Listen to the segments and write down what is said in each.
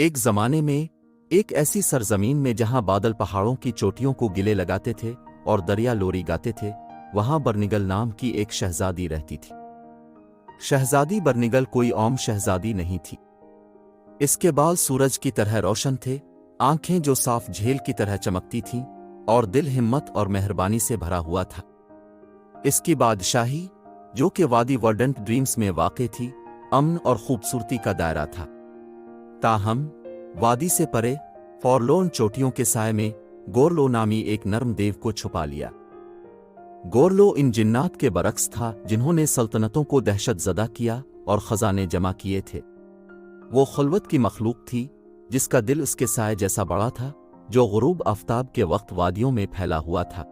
एक जमाने में एक ऐसी सरजमीन में जहां बादल पहाड़ों की चोटियों को गिले लगाते थे और दरिया लोरी गाते थे, वहां बर्निगल नाम की एक शहजादी रहती थी। शहजादी बर्निगल कोई आम शहजादी नहीं थी। इसके बाल सूरज की तरह रोशन थे, आंखें जो साफ झील की तरह चमकती थीं, और दिल हिम्मत और मेहरबानी से भरा हुआ था। इसकी बादशाही, जो कि वादी वर्डेंट ड्रीम्स में वाक़े थी, अमन और खूबसूरती का दायरा था। ताहम वादी से परे फॉरलोन चोटियों के साए में गोरलो नामी एक नर्म देव को छुपा लिया। गोरलो इन जिन्नात के बरक्स था जिन्होंने सल्तनतों को दहशतज़दा किया और खजाने जमा किए थे। वो खुलवत की मखलूक थी जिसका दिल उसके साए जैसा बड़ा था, जो गुरूब आफ्ताब के वक्त वादियों में फैला हुआ था।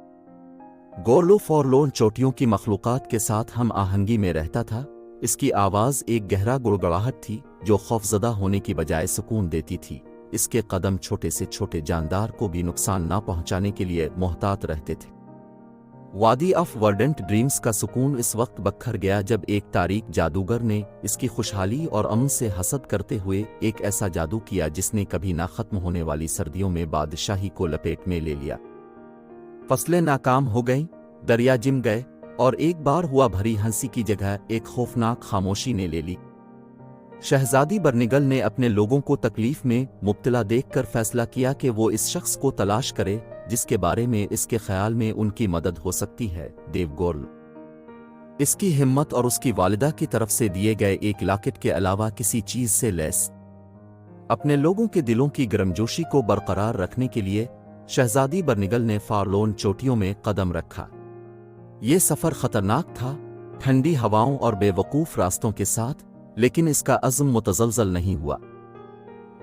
गोरलो फॉरलोन चोटियों की मखलूकात के साथ हम आहंगी में रहता था। इसकी आवाज़ एक गहरा गुड़गड़ाहट थी जो खौफजदा होने की बजाय सुकून देती थी। इसके कदम छोटे से छोटे जानदार को भी नुकसान ना पहुंचाने के लिए मोहतात रहते थे। वादी ऑफ वर्डेंट ड्रीम्स का सुकून इस वक्त बखर गया जब एक तारीक जादूगर ने इसकी खुशहाली और अमन से हसद करते हुए एक ऐसा जादू किया जिसने कभी ना खत्म होने वाली सर्दियों में बादशाही को लपेट में ले लिया। फसलें नाकाम हो गईं, दरिया जिम गए, और एक बार हुआ भरी हंसी की जगह एक खौफनाक खामोशी ने ले ली। शहजादी बर्निगल ने अपने लोगों को तकलीफ में मुब्तला देखकर फैसला किया कि वो इस शख्स को तलाश करे जिसके बारे में इसके ख्याल में उनकी मदद हो सकती है, देव गोरल। इसकी हिम्मत और उसकी वालिदा की तरफ से दिए गए एक लॉकेट के अलावा किसी चीज से लैस अपने लोगों के दिलों की गर्मजोशी को बरकरार रखने के लिए शहजादी बर्निगल ने फॉरलोन चोटियों में कदम रखा। ये सफ़र खतरनाक था, ठंडी हवाओं और बेवकूफ़ रास्तों के साथ, लेकिन इसका अज़्म मुतज़लज़ल नहीं हुआ।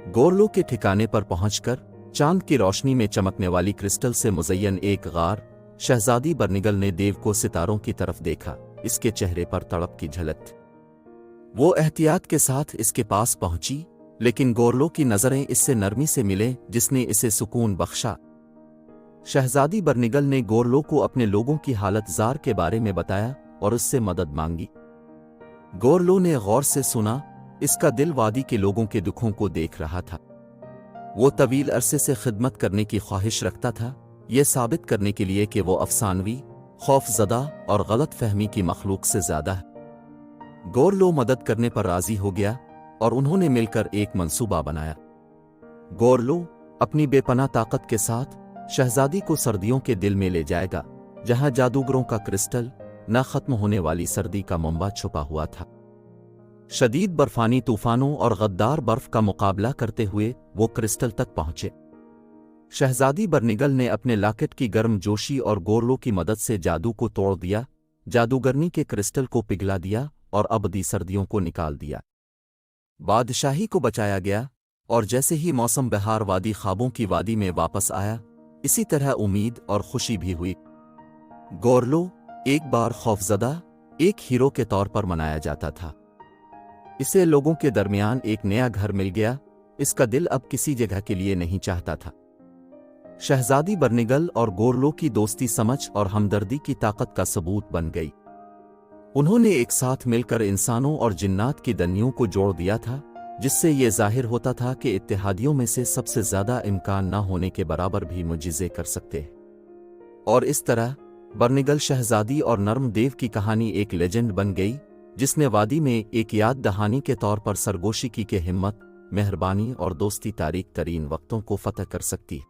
गोरलो के ठिकाने पर पहुंचकर चांद की रोशनी में चमकने वाली क्रिस्टल से मुज़य्यन एक गार, शहजादी बर्निगल ने देव को सितारों की तरफ देखा। इसके चेहरे पर तड़प की झलक थी। वो एहतियात के साथ इसके पास पहुंची, लेकिन गोरलो की नज़रें इससे नरमी से मिले जिसने इसे सुकून बख्शा। शहजादी बर्निगल ने गोरलो को अपने लोगों की हालत ज़ार के बारे में बताया और उससे मदद मांगी। गोरलो ने गौर से सुना। इसका दिल वादी के लोगों के दुखों को देख रहा था। वो तवील अरसे से खिदमत करने की ख्वाहिश रखता था, ये साबित करने के लिए कि वो अफसानवी, खौफजदा और गलत फहमी की मखलूक से ज़्यादा है। गोरलो मदद करने पर राज़ी हो गया और उन्होंने मिलकर एक मंसूबा बनाया। गोरलो अपनी बेपनाह ताकत के साथ शहजादी को सर्दियों के दिल में ले जाएगा, जहां जादूगरों का क्रिस्टल, न खत्म होने वाली सर्दी का मंबा छुपा हुआ था। शदीद बर्फानी तूफानों और गद्दार बर्फ का मुकाबला करते हुए वो क्रिस्टल तक पहुंचे। शहजादी बर्निगल ने अपने लॉकेट की गर्म जोशी और गोरलो की मदद से जादू को तोड़ दिया, जादूगरनी के क्रिस्टल को पिघला दिया और अबदी सर्दियों को निकाल दिया। बादशाही को बचाया गया, और जैसे ही मौसम बहार वादी ख्वाबों की वादी में वापस आया, इसी तरह उम्मीद और खुशी भी हुई। गोरलो एक बार खौफजदा, एक हीरो के तौर पर मनाया जाता था। इसे लोगों के दरमियान एक नया घर मिल गया। इसका दिल अब किसी जगह के लिए नहीं चाहता था। शहजादी बर्निगल और गोरलो की दोस्ती समझ और हमदर्दी की ताकत का सबूत बन गई। उन्होंने एक साथ मिलकर इंसानों और जिन्नात की दनियों को जोड़ दिया था, जिससे ये जाहिर होता था कि इत्तेहादियों में से सबसे ज्यादा इम्कान ना होने के बराबर भी मुजिज़े कर सकते हैं। और इस तरह बर्निगल शहजादी और नर्म देव की कहानी एक लेजेंड बन गई, जिसने वादी में एक याद दहानी के तौर पर सरगोशी की कि हिम्मत, मेहरबानी और दोस्ती तारीख तरीन वक्तों को फतह कर सकती है।